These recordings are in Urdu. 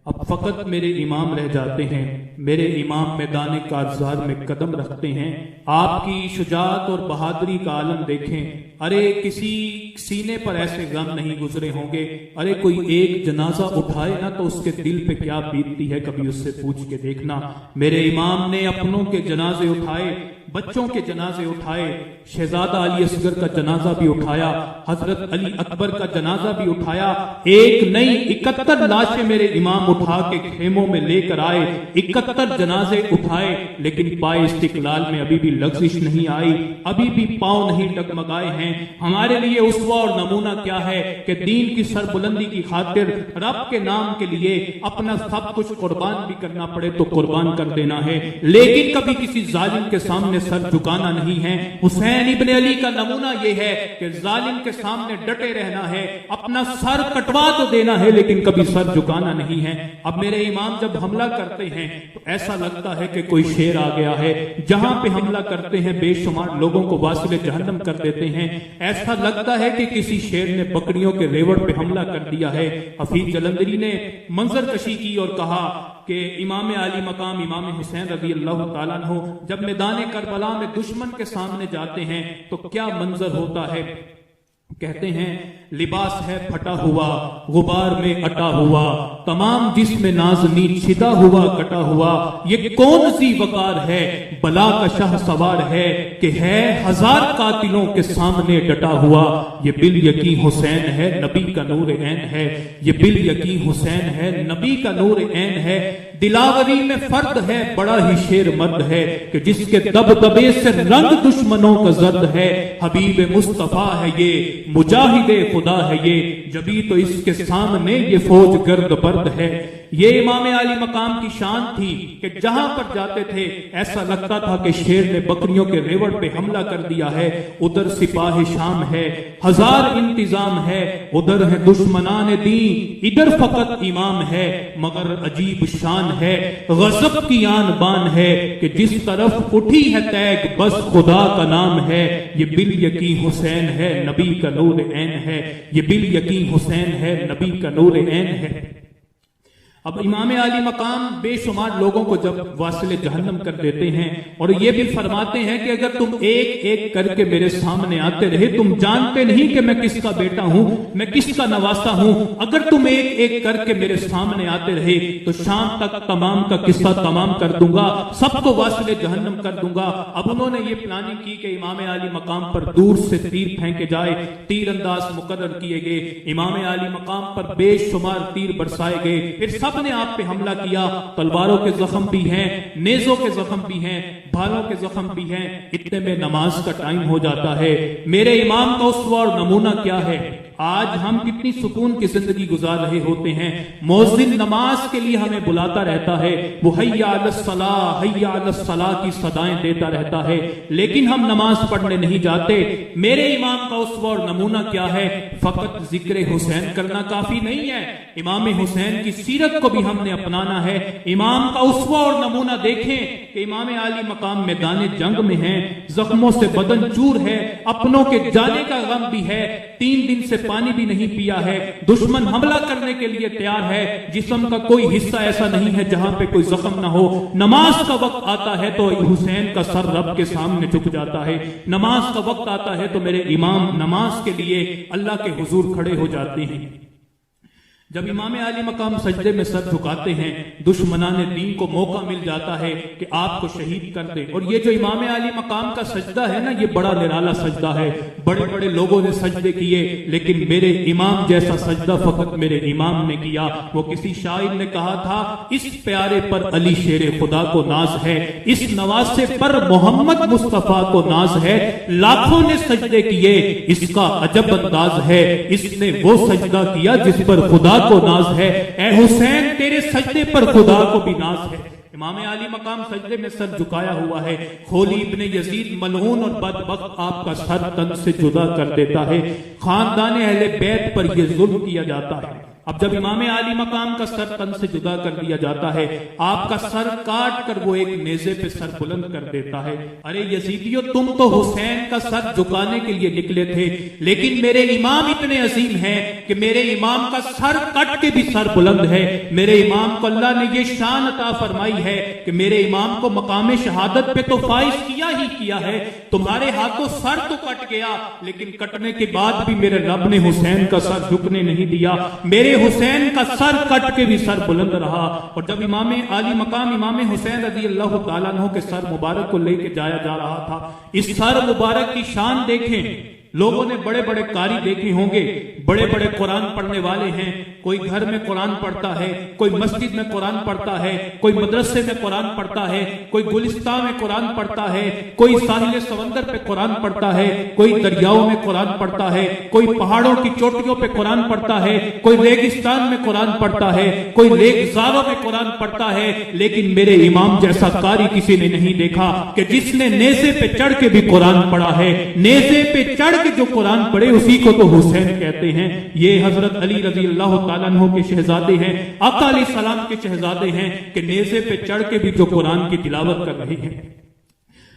اب فقط میرے امام رہ جاتے ہیں، میرے امام میدان کارزار میں قدم رکھتے ہیں، آپ کی شجاعت اور بہادری کا عالم دیکھیں۔ ارے کسی سینے پر ایسے غم نہیں گزرے ہوں گے، ارے کوئی ایک جنازہ اٹھائے نا تو اس کے دل پہ کیا بیتتی ہے، کبھی اس سے پوچھ کے دیکھنا۔ میرے امام نے اپنوں کے جنازے اٹھائے، بچوں کے جنازے اٹھائے، شہزادہ علی اصغر کا جنازہ بھی اٹھایا، حضرت علی اکبر کا جنازہ بھی اٹھایا، ایک نہیں 71 لاشیں میرے امام اٹھا کے خیموں میں لے کر آئے، 71 جنازے اٹھائے، لیکن پائے استقلال میں ابھی بھی لغزش نہیں آئی، ابھی بھی پاؤں نہیں ڈگمگائے ہیں۔ ہمارے لیے اسوہ اور نمونہ کیا ہے کہ دین کی سربلندی کی خاطر رب کے نام کے لیے اپنا سب کچھ قربان بھی کرنا پڑے تو قربان کر دینا ہے، لیکن کبھی کسی ظالم کے سامنے سر جھکانا نہیں ہے۔ حسین ابن علی کا نمونہ یہ ہے کہ ظالم کے سامنے ڈٹے رہنا ہے، اپنا سر کٹوا تو دینا ہے لیکن کبھی سر جھکانا نہیں ہے۔ اب میرے امام جب حملہ کرتے ہیں تو ایسا لگتا ہے کہ کوئی شیر آ گیا ہے، جہاں پہ حملہ کرتے ہیں بے شمار لوگوں کو واصل جہنم کر دیتے ہیں، ایسا لگتا ہے کہ کسی شیر نے بکریوں کے ریوڑ پہ حملہ کر دیا ہے۔ حفیظ جلندری نے منظر کشی کی اور کہا کہ امام عالی مقام امام حسین رضی اللہ تعالیٰ عنہ جب میدان کربلا میں دشمن کے سامنے جاتے ہیں تو کیا منظر ہوتا ہے۔ کہتے ہیں لباس ہے پھٹا ہوا، غبار میں اٹا ہوا، تمام جسم نازنی چھدا ہوا کٹا ہوا، یہ کون سی وقار ہے، بلا کا شاہ سوار ہے کہ ہے ہزار قاتلوں کے سامنے ڈٹا ہوا، یہ بال یقین حسین ہے نبی کا نور عین ہے، یہ بال یقین حسین ہے نبی کا نور عین ہے، دلاوری میں فرد ہے بڑا ہی شیر مرد ہے کہ جس کے دبدبے سے رنگ دشمنوں کا زرد ہے، حبیب مصطفیٰ ہے یہ مجاہد خدا ہے یہ، جبھی تو اس کے سامنے یہ فوج گرد برد ہے۔ یہ امام عالی مقام کی شان تھی کہ جہاں پر جاتے تھے ایسا لگتا تھا کہ شیر نے بکریوں کے ریوڑ پہ حملہ کر دیا ہے، ادھر سپاہ شام ہے، ہزار انتظام ہے، ادھر ہے دشمنان دین، ادھر فقط امام ہے، مگر عجیب شان ہے، غضب کی آن بان ہے کہ جس طرف اٹھی ہے تیگ بس خدا کا نام ہے، یہ بال یقین حسین ہے نبی کا نور عین ہے، یہ بال یقین حسین ہے نبی کا نور عین ہے۔ اب امام عالی مقام بے شمار لوگوں کو جب واصل جہنم کر دیتے ہیں اور یہ بھی فرماتے ہیں کہ اگر تم ایک ایک کر کے میرے سامنے آتے رہے، تم جانتے نہیں کہ میں کس کا بیٹا ہوں، میں کس کا نواسا ہوں، اگر تم ایک ایک کر کے میرے سامنے آتے رہے تو شام تک تمام کا قصہ تمام کر دوں گا، سب کو واصل جہنم کر دوں گا۔ اب انہوں نے یہ پلاننگ کی کہ امام عالی مقام پر دور سے تیر پھینکے جائے، تیر انداز مقرر کیے گئے، امام عالی مقام پر بے شمار تیر برسائے گئے، پھر سب نے آپ پہ حملہ کیا، تلواروں کے زخم بھی ہیں، نیزوں کے زخم بھی ہیں، بھالوں کے زخم بھی ہیں، اتنے میں نماز کا ٹائم ہو جاتا ہے۔ میرے امام کا اسوہ اور نمونہ کیا ہے؟ آج ہم کتنی سکون کی زندگی گزار رہے ہوتے ہیں، مؤذن نماز کے لیے ہمیں بلاتا رہتا ہے، وہ حیا علی الصلاۃ حیا علی الصلاۃ کی صدائیں دیتا رہتا ہے، لیکن ہم نماز پڑھنے نہیں جاتے۔ میرے امام کا اسوہ اور نمونہ کیا ہے؟ فقط ذکر حسین کرنا کافی نہیں ہے، امام حسین کی سیرت کو بھی ہم نے اپنانا ہے۔ امام کا اسوہ اور نمونہ دیکھیں کہ امام عالی مقام میدان جنگ میں ہیں، زخموں سے بدن چور ہے، اپنوں کے جانے کا غم بھی ہے، 3 دن سے پانی بھی نہیں پیا ہے، دشمن حملہ کرنے کے لیے تیار ہے، جسم کا کوئی حصہ ایسا نہیں ہے جہاں پہ کوئی زخم نہ ہو۔ نماز کا وقت آتا ہے تو حسین کا سر رب کے سامنے جھک جاتا ہے، نماز کا وقت آتا ہے تو میرے امام نماز کے لیے اللہ کے حضور کھڑے ہو جاتے ہیں۔ جب امام عالی مقام سجدے میں سر جھکاتے ہیں، دشمنان دین کو موقع مل جاتا ہے کہ آپ کو شہید کر دے۔ اور یہ جو امام عالی مقام کا سجدہ ہے نا، یہ بڑا نرالا سجدہ ہے، بڑے بڑے لوگوں نے سجدے کیے لیکن میرے امام جیسا سجدہ فقط میرے امام نے کیا۔ وہ کسی شاعر نے کہا تھا، اس پیارے پر علی شیر خدا کو ناز ہے، اس نواسے پر محمد مصطفیٰ کو ناز ہے، لاکھوں نے سجدے کیے اس کا عجب انداز ہے، اس نے وہ سجدہ کیا جس پر خدا کو ناز ہے، اے حسین تیرے سجدے پر خدا کو بھی ناز ہے۔ امام عالی مقام سجدے میں سر جھکایا ہوا ہے، خولی ابن یزید ملعون اور بدبخت آپ کا سر تن سے جدا کر دیتا ہے، خاندان اہل بیت پر یہ ظلم کیا جاتا ہے۔ اب جب امام عالی مقام کا سر تن سے جدا کر دیا جاتا ہے، آپ کا سر کاٹ کر وہ ایک نیزے پہ سر بلند کر دیتا ہے۔ ارے یزیدیو، تم تو حسین کا سر جھکانے کے لیے نکلے تھے، لیکن میرے امام اتنے عظیم ہیں کہ میرے امام کا سر کٹ کے بھی سر بلند ہے۔ میرے امام کو اللہ نے یہ شان عطا فرمائی ہے کہ میرے امام کو مقام شہادت پہ تو فائز کیا ہی کیا ہے، تمہارے ہاتھوں سر تو کٹ گیا، لیکن کٹنے کے بعد بھی میرے رب نے حسین کا سر جھکنے نہیں دیا، میرے حسین کا سر کٹ کے بھی سر بلند رہا۔ اور جب امام عالی مقام امام حسین رضی اللہ تعالیٰ عنہ کے سر مبارک کو لے کے جایا جا رہا تھا، اس سر مبارک کی شان دیکھیں۔ لوگوں نے بڑے بڑے قاری دیکھے ہوں گے، بڑے بڑے قرآن پڑھنے والے ہیں، کوئی گھر میں قرآن پڑھتا ہے، کوئی مسجد میں قرآن پڑھتا ہے، کوئی مدرسے میں قرآن پڑھتا ہے، کوئی گلستان میں قرآن پڑھتا ہے، کوئی ساحل سمندر پہ قرآن پڑھتا ہے، کوئی دریاؤں میں قرآن پڑھتا ہے، کوئی پہاڑوں کی چوٹیوں پہ قرآن پڑھتا ہے، کوئی ریگستان میں قرآن پڑھتا ہے، کوئی ریگزاروں میں قرآن پڑھتا ہے، لیکن میرے امام جیسا قاری کسی نے نہیں دیکھا کہ جس نے نیزے پہ چڑھ کے بھی قرآن پڑھا ہے۔ نیزے پہ چڑھ جو قرآن پڑھے اسی کو تو حسین کہتے ہیں۔ یہ حضرت علی رضی اللہ تعالیٰ عنہ کے شہزادے ہیں، آقا علیہ السلام کے شہزادے ہیں کہ نیزے پہ چڑھ کے بھی جو قرآن کی تلاوت کر رہے ہیں۔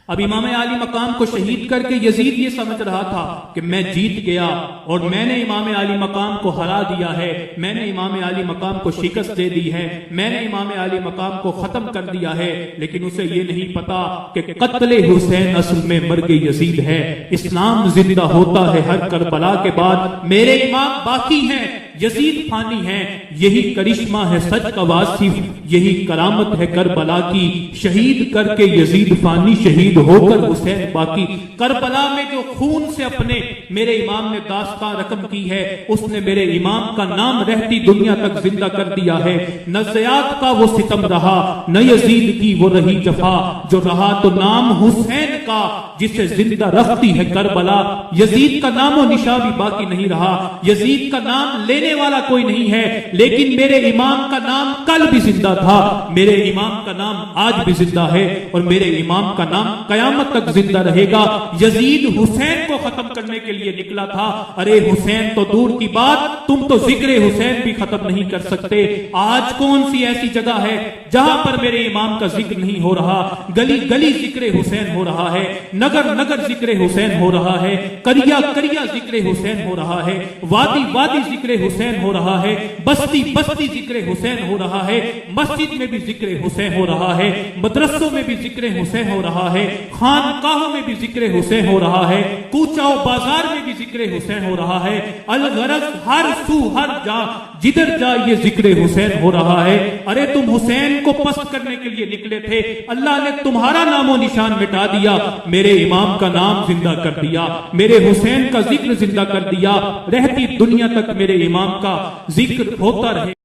اب امام عالی مقام کو شہید کر کے یزید یہ سمجھ رہا تھا کہ میں جیت گیا اور میں نے امام عالی مقام کو ہرا دیا ہے، میں نے امام عالی مقام کو شکست دے دی ہے، میں نے امام عالی مقام کو ختم کر دیا ہے، لیکن اسے یہ نہیں پتا کہ قتل حسین اصل میں مرگ یزید ہے۔ اسلام زندہ ہوتا ہے ہر کربلا کے بعد، میرے امام باقی ہیں، یزید فانی ہیں۔ یہی کرشمہ ہے سچ کا واصف، یہی کرامت ہے کربلا کی، شہید کر کے یزید فانی، شہید ہو کر حسین باقی۔ کربلا میں جو خون سے اپنے میرے امام نے داستان رقم کی ہے، اس نے میرے امام کا نام رہتی دنیا تک زندہ کر دیا ہے۔ نہ زیاد کا وہ ستم رہا، نہ یزید کی وہ رہی جفا، جو رہا تو نام حسین کا جسے زندہ رکھتی ہے کربلا۔ یزید کا نام و نشان بھی باقی نہیں رہا، یزید کا نام لینے والا کوئی نہیں ہے، لیکن میرے امام کا نام کل بھی زندہ تھا، میرے امام کا نام آج بھی زندہ ہے، اور میرے امام کا نام قیامت تک زندہ رہے گا۔ یزید حسین کو ختم کرنے کے لیے نکلا تھا، ارے حسین تو دور کی بات، تم تو ذکر حسین بھی ختم نہیں کر سکتے۔ آج کون سی ایسی جگہ ہے جہاں پر میرے امام کا ذکر نہیں ہو رہا؟ گلی گلی ذکر حسین ہو رہا ہے، نگر نگر ذکر حسین ہو رہا ہے، کریا کریا ذکر حسین ہو رہا ہے، وادی وادی ذکر حسین ہو رہا ہے، بستی بستی ذکر حسین ہو رہا ہے، مسجد میں بھی ذکر حسین ہو رہا ہے، مدرسوں میں بھی ذکر حسین ہو رہا ہے، خانقاہوں میں بھی ذکر حسین ہو رہا ہے، کوچہ و بازار میں بھی ذکر حسین ہو رہا ہے، الغرض ہر سو ہر جا جدھر جا یہ ذکر حسین ہو رہا ہے۔ ارے تم حسین کو پست کرنے کے لیے نکلے تھے، اللہ نے تمہارا نام و نشان مٹا دیا، میرے امام کا نام زندہ کر دیا، میرے حسین کا ذکر زندہ کر دیا، رہتی دنیا تک میرے امام کا ذکر ہوتا رہے۔